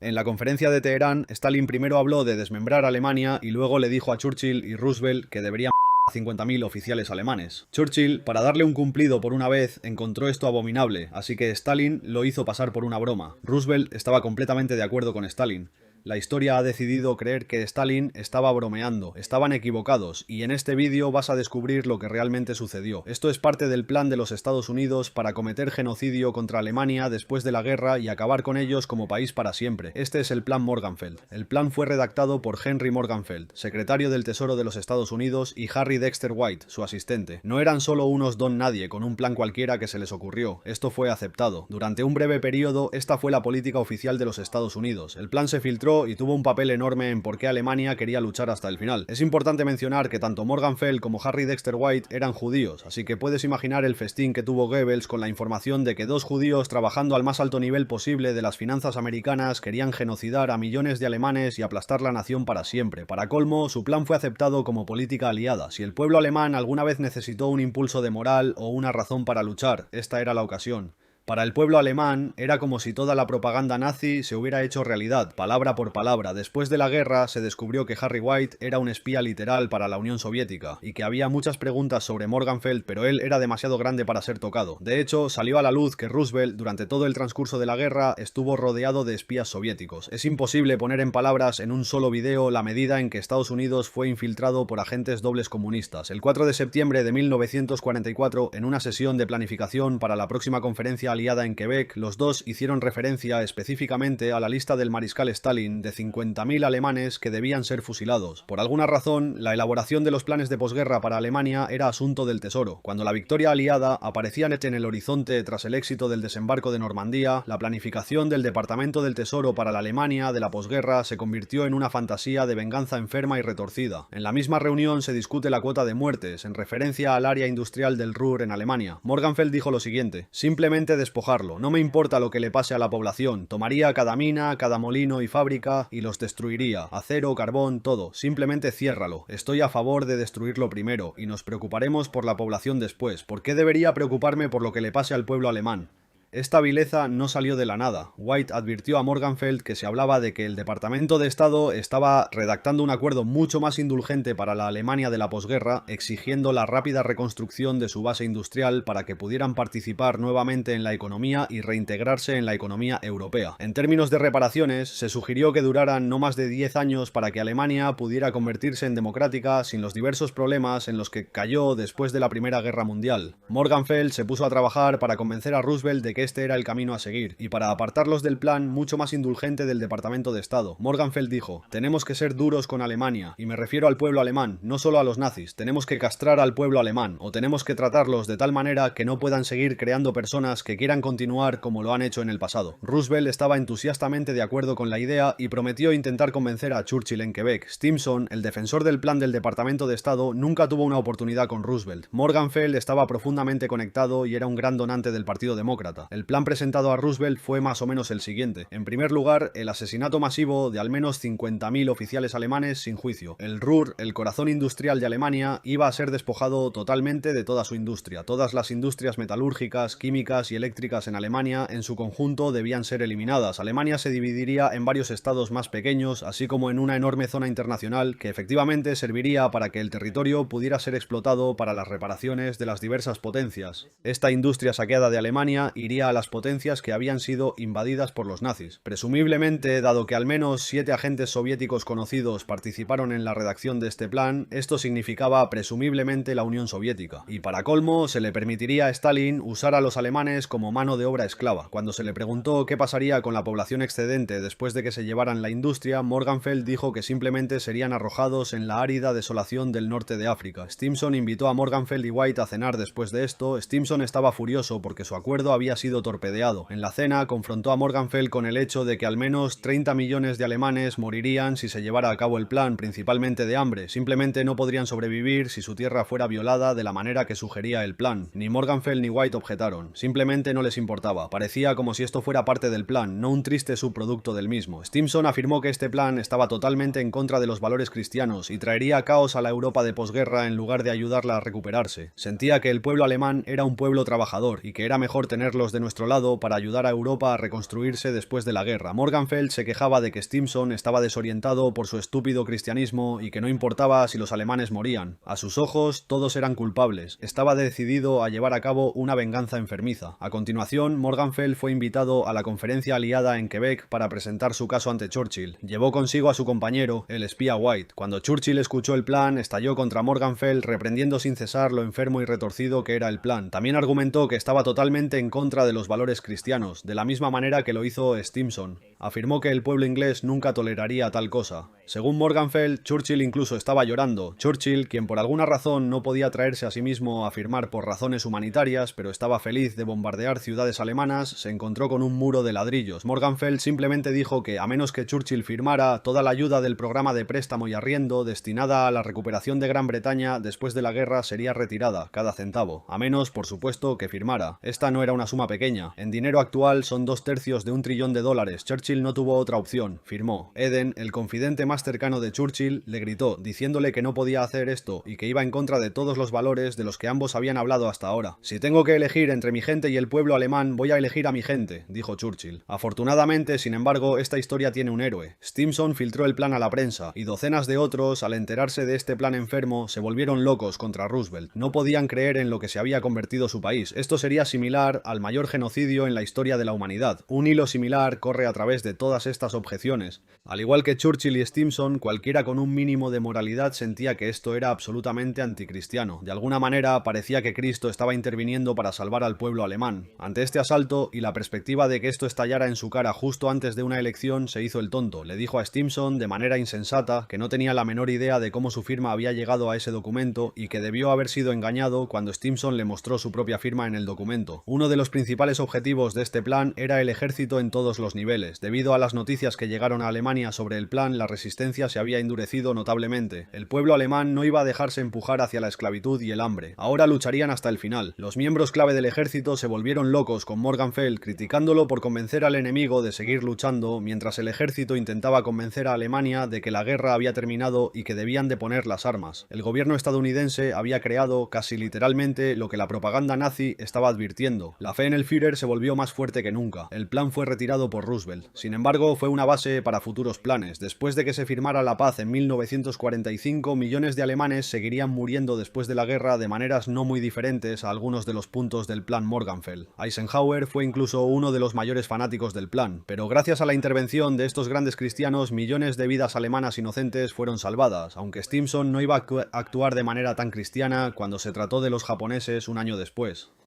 En la conferencia de Teherán, Stalin primero habló de desmembrar Alemania y luego le dijo a Churchill y Roosevelt que deberían a 50.000 oficiales alemanes. Churchill, para darle un cumplido por una vez, encontró esto abominable, así que Stalin lo hizo pasar por una broma. Roosevelt estaba completamente de acuerdo con Stalin. La historia ha decidido creer que Stalin estaba bromeando, estaban equivocados, y en este vídeo vas a descubrir lo que realmente sucedió. Esto es parte del plan de los Estados Unidos para cometer genocidio contra Alemania después de la guerra y acabar con ellos como país para siempre. Este es el plan Morgenthau. El plan fue redactado por Henry Morgenthau, secretario del Tesoro de los Estados Unidos, y Harry Dexter White, su asistente. No eran solo unos don nadie con un plan cualquiera que se les ocurrió, esto fue aceptado. Durante un breve periodo, esta fue la política oficial de los Estados Unidos. El plan se filtró y tuvo un papel enorme en por qué Alemania quería luchar hasta el final. Es importante mencionar que tanto Morgenthau como Harry Dexter White eran judíos, así que puedes imaginar el festín que tuvo Goebbels con la información de que dos judíos trabajando al más alto nivel posible de las finanzas americanas querían genocidar a millones de alemanes y aplastar la nación para siempre. Para colmo, su plan fue aceptado como política aliada. Si el pueblo alemán alguna vez necesitó un impulso de moral o una razón para luchar, esta era la ocasión. Para el pueblo alemán, era como si toda la propaganda nazi se hubiera hecho realidad, palabra por palabra. Después de la guerra, se descubrió que Harry White era un espía literal para la Unión Soviética, y que había muchas preguntas sobre Morgenthau, pero él era demasiado grande para ser tocado. De hecho, salió a la luz que Roosevelt, durante todo el transcurso de la guerra, estuvo rodeado de espías soviéticos. Es imposible poner en palabras en un solo video la medida en que Estados Unidos fue infiltrado por agentes dobles comunistas. El 4 de septiembre de 1944, en una sesión de planificación para la próxima conferencia aliada en Quebec, los dos hicieron referencia específicamente a la lista del mariscal Stalin de 50.000 alemanes que debían ser fusilados. Por alguna razón, la elaboración de los planes de posguerra para Alemania era asunto del Tesoro. Cuando la victoria aliada aparecía en el horizonte tras el éxito del desembarco de Normandía, la planificación del Departamento del Tesoro para la Alemania de la posguerra se convirtió en una fantasía de venganza enferma y retorcida. En la misma reunión se discute la cuota de muertes, en referencia al área industrial del Ruhr en Alemania. Morgenthau dijo lo siguiente: simplemente despojarlo. No me importa lo que le pase a la población. Tomaría cada mina, cada molino y fábrica y los destruiría. Acero, carbón, todo. Simplemente ciérralo. Estoy a favor de destruirlo primero y nos preocuparemos por la población después. ¿Por qué debería preocuparme por lo que le pase al pueblo alemán? Esta vileza no salió de la nada. White advirtió a Morgenthau que se hablaba de que el Departamento de Estado estaba redactando un acuerdo mucho más indulgente para la Alemania de la posguerra, exigiendo la rápida reconstrucción de su base industrial para que pudieran participar nuevamente en la economía y reintegrarse en la economía europea. En términos de reparaciones, se sugirió que duraran no más de 10 años para que Alemania pudiera convertirse en democrática sin los diversos problemas en los que cayó después de la Primera Guerra Mundial. Morgenthau se puso a trabajar para convencer a Roosevelt de que este era el camino a seguir, y para apartarlos del plan mucho más indulgente del Departamento de Estado. Morgenthau dijo: tenemos que ser duros con Alemania, y me refiero al pueblo alemán, no solo a los nazis. Tenemos que castrar al pueblo alemán, o tenemos que tratarlos de tal manera que no puedan seguir creando personas que quieran continuar como lo han hecho en el pasado. Roosevelt estaba entusiastamente de acuerdo con la idea y prometió intentar convencer a Churchill en Quebec. Stimson, el defensor del plan del Departamento de Estado, nunca tuvo una oportunidad con Roosevelt. Morgenthau estaba profundamente conectado y era un gran donante del Partido Demócrata. El plan presentado a Roosevelt fue más o menos el siguiente. En primer lugar, el asesinato masivo de al menos 50.000 oficiales alemanes sin juicio. El Ruhr, el corazón industrial de Alemania, iba a ser despojado totalmente de toda su industria. Todas las industrias metalúrgicas, químicas y eléctricas en Alemania en su conjunto debían ser eliminadas. Alemania se dividiría en varios estados más pequeños, así como en una enorme zona internacional que efectivamente serviría para que el territorio pudiera ser explotado para las reparaciones de las diversas potencias. Esta industria saqueada de Alemania iría a las potencias que habían sido invadidas por los nazis. Presumiblemente, dado que al menos 7 agentes soviéticos conocidos participaron en la redacción de este plan, esto significaba presumiblemente la Unión Soviética. Y para colmo, se le permitiría a Stalin usar a los alemanes como mano de obra esclava. Cuando se le preguntó qué pasaría con la población excedente después de que se llevaran la industria, Morgenthau dijo que simplemente serían arrojados en la árida desolación del norte de África. Stimson invitó a Morgenthau y White a cenar después de esto. Stimson estaba furioso porque su acuerdo había sido torpedeado. En la cena confrontó a Morgenthau con el hecho de que al menos 30 millones de alemanes morirían si se llevara a cabo el plan, principalmente de hambre. Simplemente no podrían sobrevivir si su tierra fuera violada de la manera que sugería el plan. Ni Morgenthau ni White objetaron. Simplemente no les importaba. Parecía como si esto fuera parte del plan, no un triste subproducto del mismo. Stimson afirmó que este plan estaba totalmente en contra de los valores cristianos y traería caos a la Europa de posguerra en lugar de ayudarla a recuperarse. Sentía que el pueblo alemán era un pueblo trabajador y que era mejor tenerlos de nuestro lado para ayudar a Europa a reconstruirse después de la guerra. Morgenfeld se quejaba de que Stimson estaba desorientado por su estúpido cristianismo y que no importaba si los alemanes morían. A sus ojos, todos eran culpables. Estaba decidido a llevar a cabo una venganza enfermiza. A continuación, Morgenfeld fue invitado a la conferencia aliada en Quebec para presentar su caso ante Churchill. Llevó consigo a su compañero, el espía White. Cuando Churchill escuchó el plan, estalló contra Morgenfeld, reprendiendo sin cesar lo enfermo y retorcido que era el plan. También argumentó que estaba totalmente en contra de los valores cristianos, de la misma manera que lo hizo Stimson. Afirmó que el pueblo inglés nunca toleraría tal cosa. Según Morgenfeld, Churchill incluso estaba llorando. Churchill, quien por alguna razón no podía traerse a sí mismo a firmar por razones humanitarias, pero estaba feliz de bombardear ciudades alemanas, se encontró con un muro de ladrillos. Morgenfeld simplemente dijo que, a menos que Churchill firmara, toda la ayuda del programa de préstamo y arriendo destinada a la recuperación de Gran Bretaña después de la guerra sería retirada, cada centavo. A menos, por supuesto, que firmara. Esta no era una suma pequeña. En dinero actual son 2/3 de $1 trillón. Churchill no tuvo otra opción. Firmó. Eden, el confidente más cercano de Churchill, le gritó, diciéndole que no podía hacer esto y que iba en contra de todos los valores de los que ambos habían hablado hasta ahora. Si tengo que elegir entre mi gente y el pueblo alemán, voy a elegir a mi gente, dijo Churchill. Afortunadamente, sin embargo, esta historia tiene un héroe. Stimson filtró el plan a la prensa, y docenas de otros, al enterarse de este plan enfermo, se volvieron locos contra Roosevelt. No podían creer en lo que se había convertido su país. Esto sería similar al mayor genocidio en la historia de la humanidad. Un hilo similar corre a través de todas estas objeciones. Al igual que Churchill y Stimson, cualquiera con un mínimo de moralidad sentía que esto era absolutamente anticristiano. De alguna manera, parecía que Cristo estaba interviniendo para salvar al pueblo alemán. Ante este asalto, y la perspectiva de que esto estallara en su cara justo antes de una elección, se hizo el tonto. Le dijo a Stimson, de manera insensata, que no tenía la menor idea de cómo su firma había llegado a ese documento y que debió haber sido engañado cuando Stimson le mostró su propia firma en el documento. Uno de los principales objetivos de este plan era el ejército en todos los niveles. Debido a las noticias que llegaron a Alemania sobre el plan, la resistencia se había endurecido notablemente. El pueblo alemán no iba a dejarse empujar hacia la esclavitud y el hambre. Ahora lucharían hasta el final. Los miembros clave del ejército se volvieron locos con Morgenfeld, criticándolo por convencer al enemigo de seguir luchando, mientras el ejército intentaba convencer a Alemania de que la guerra había terminado y que debían de poner las armas. El gobierno estadounidense había creado, casi literalmente, lo que la propaganda nazi estaba advirtiendo. La fe en el Führer se volvió más fuerte que nunca. El plan fue retirado por Roosevelt. Sin embargo, fue una base para futuros planes. Después de que se firmara la paz en 1945, millones de alemanes seguirían muriendo después de la guerra de maneras no muy diferentes a algunos de los puntos del plan Morgenfeld. Eisenhower fue incluso uno de los mayores fanáticos del plan, pero gracias a la intervención de estos grandes cristianos, millones de vidas alemanas inocentes fueron salvadas, aunque Stimson no iba a actuar de manera tan cristiana cuando se trató de los japoneses un año después.